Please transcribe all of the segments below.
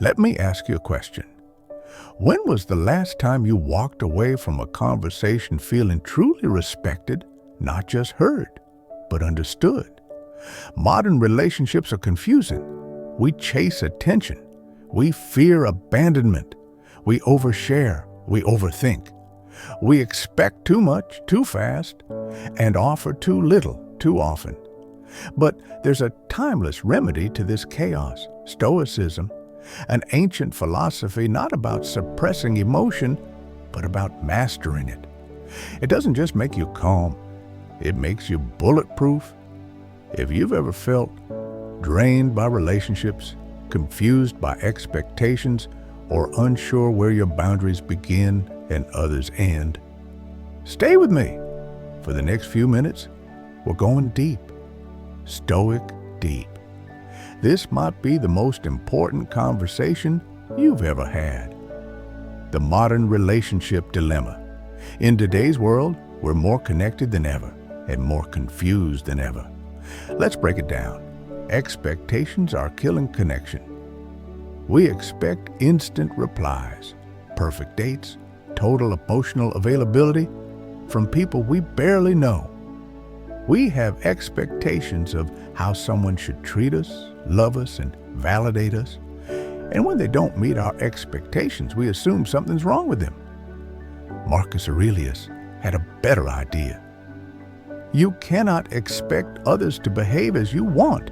Let me ask you a question. When was the last time you walked away from a conversation feeling truly respected, not just heard, but understood? Modern relationships are confusing. We chase attention. We fear abandonment. We overshare. We overthink. We expect too much, too fast, and offer too little, too often. But there's a timeless remedy to this chaos: Stoicism, an ancient philosophy not about suppressing emotion, but about mastering it. It doesn't just make you calm, it makes you bulletproof. If you've ever felt drained by relationships, confused by expectations, or unsure where your boundaries begin and others end, stay with me. For the next few minutes, we're going deep. Stoic deep. This might be the most important conversation you've ever had. The modern relationship dilemma. In today's world, we're more connected than ever and more confused than ever. Let's break it down. Expectations are killing connection. We expect instant replies, perfect dates, total emotional availability from people we barely know. We have expectations of how someone should treat us, love us, and validate us. And when they don't meet our expectations, we assume something's wrong with them. Marcus Aurelius had a better idea. You cannot expect others to behave as you want.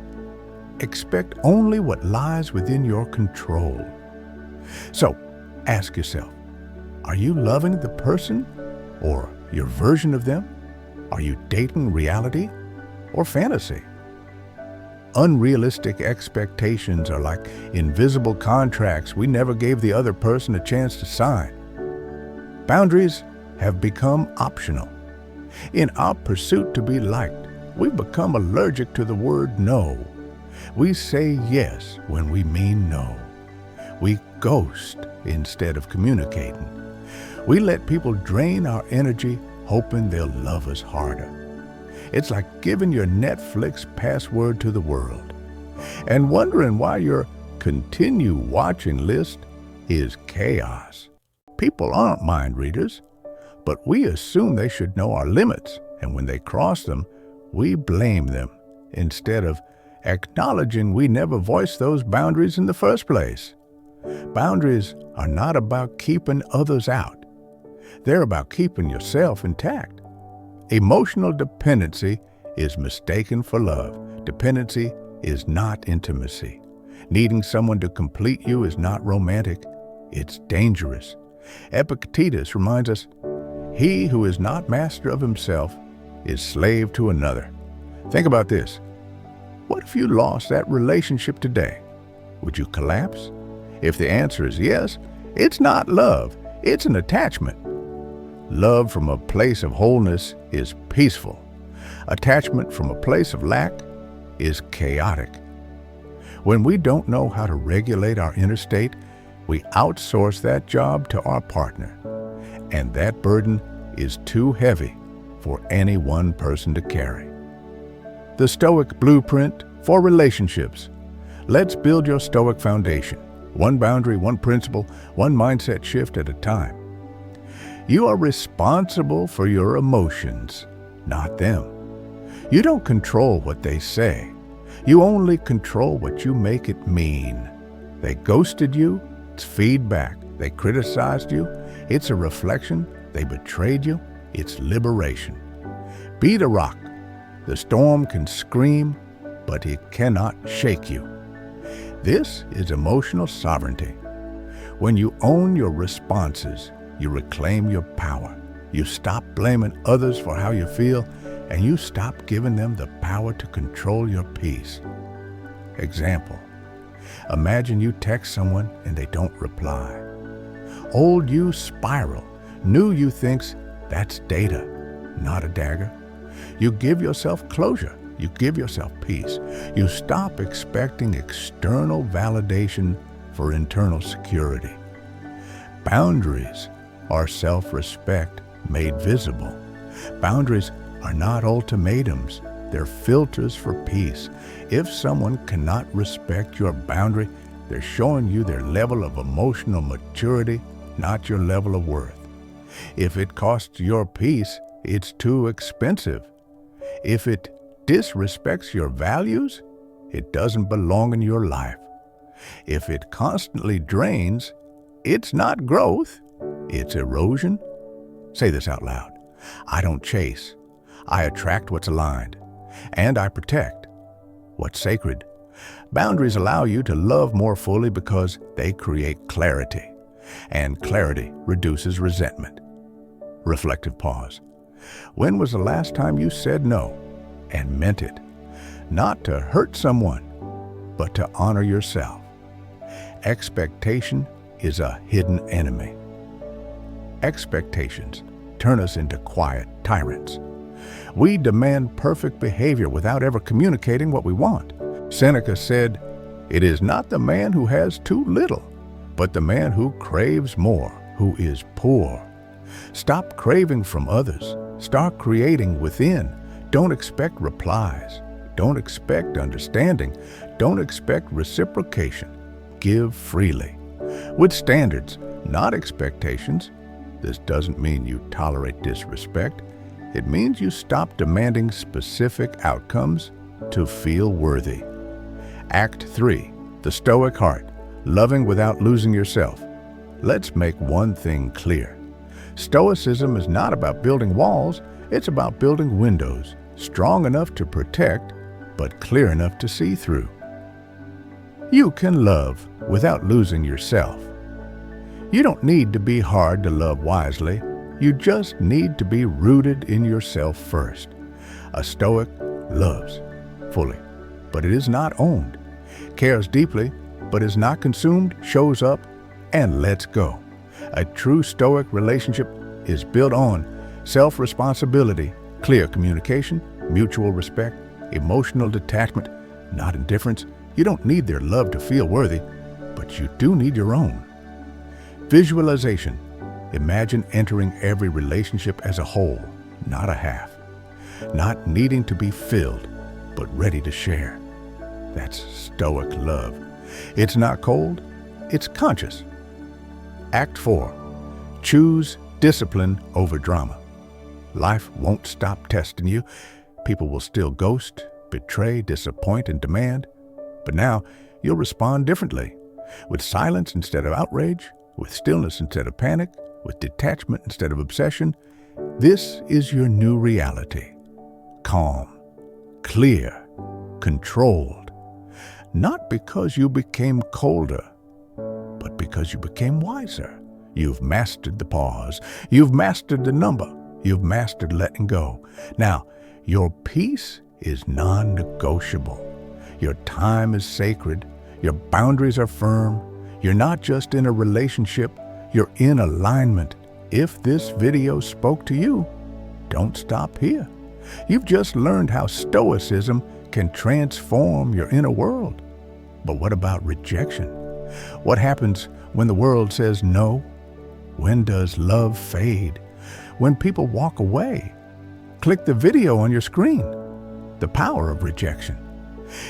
Expect only what lies within your control. So, ask yourself, are you loving the person or your version of them? Are you dating reality or fantasy? Unrealistic expectations are like invisible contracts we never gave the other person a chance to sign. Boundaries have become optional. In our pursuit to be liked, we've become allergic to the word no. We say yes when we mean no. We ghost instead of communicating. We let people drain our energy, hoping they'll love us harder. It's like giving your Netflix password to the world and wondering why your continue watching list is chaos. People aren't mind readers, but we assume they should know our limits, and when they cross them, we blame them instead of acknowledging we never voiced those boundaries in the first place. Boundaries are not about keeping others out. They're about keeping yourself intact. Emotional dependency is mistaken for love. Dependency is not intimacy. Needing someone to complete you is not romantic. It's dangerous. Epictetus reminds us, he who is not master of himself is slave to another. Think about this. What if you lost that relationship today? Would you collapse? If the answer is yes, it's not love, it's an attachment. Love from a place of wholeness is peaceful. Attachment from a place of lack is chaotic. When we don't know how to regulate our inner state, we outsource that job to our partner. And that burden is too heavy for any one person to carry. The Stoic Blueprint for Relationships. Let's build your Stoic foundation. One boundary, one principle, one mindset shift at a time. You are responsible for your emotions, not them. You don't control what they say. You only control what you make it mean. They ghosted you, it's feedback. They criticized you, it's a reflection. They betrayed you, it's liberation. Be the rock. The storm can scream, but it cannot shake you. This is emotional sovereignty. When you own your responses, you reclaim your power. You stop blaming others for how you feel, and you stop giving them the power to control your peace. Example, imagine you text someone and they don't reply. Old you spiral. New you thinks that's data, not a dagger. You give yourself closure. You give yourself peace. You stop expecting external validation for internal security. Boundaries are self-respect made visible. Boundaries are not ultimatums. They're filters for peace. If someone cannot respect your boundary, They're showing you their level of emotional maturity, not your level of worth. If it costs your peace, it's too expensive. If it disrespects your values, it doesn't belong in your life. If it constantly drains, it's not growth, it's erosion. Say this out loud. I don't chase. I attract what's aligned, and I protect what's sacred. Boundaries allow you to love more fully because they create clarity, and clarity reduces resentment. Reflective pause. When was the last time you said no and meant it? Not to hurt someone, but to honor yourself. Expectation is a hidden enemy. Expectations turn us into quiet tyrants. We demand perfect behavior without ever communicating what we want. Seneca said, "It is not the man who has too little, but the man who craves more, who is poor." Stop craving from others. Start creating within. Don't expect replies. Don't expect understanding. Don't expect reciprocation. Give freely. With standards, not expectations. This doesn't mean you tolerate disrespect. It means you stop demanding specific outcomes to feel worthy. Act 3, the Stoic heart, loving without losing yourself. Let's make one thing clear. Stoicism is not about building walls, it's about building windows, strong enough to protect, but clear enough to see through. You can love without losing yourself. You don't need to be hard to love wisely. You just need to be rooted in yourself first. A Stoic loves fully, but it is not owned, cares deeply, but is not consumed, shows up, and lets go. A true Stoic relationship is built on self-responsibility, clear communication, mutual respect, emotional detachment, not indifference. You don't need their love to feel worthy, but you do need your own. Visualization. Imagine entering every relationship as a whole, not a half. Not needing to be filled, but ready to share. That's Stoic love. It's not cold, it's conscious. Act 4. Choose discipline over drama. Life won't stop testing you. People will still ghost, betray, disappoint, and demand. But now you'll respond differently. With silence instead of outrage, with stillness instead of panic, with detachment instead of obsession. This is your new reality. Calm, clear, controlled. Not because you became colder, but because you became wiser. You've mastered the pause. You've mastered the number. You've mastered letting go. Now, your peace is non-negotiable. Your time is sacred. Your boundaries are firm. You're not just in a relationship, you're in alignment. If this video spoke to you, don't stop here. You've just learned how Stoicism can transform your inner world. But what about rejection? What happens when the world says no? When does love fade? When people walk away? Click the video on your screen. The power of rejection.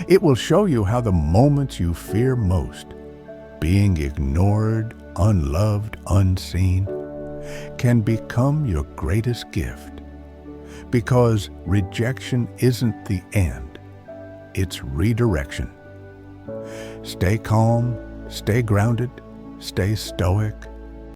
It will show you how the moments you fear most, being ignored, unloved, unseen, can become your greatest gift. Because rejection isn't the end, it's redirection. Stay calm, stay grounded, stay stoic,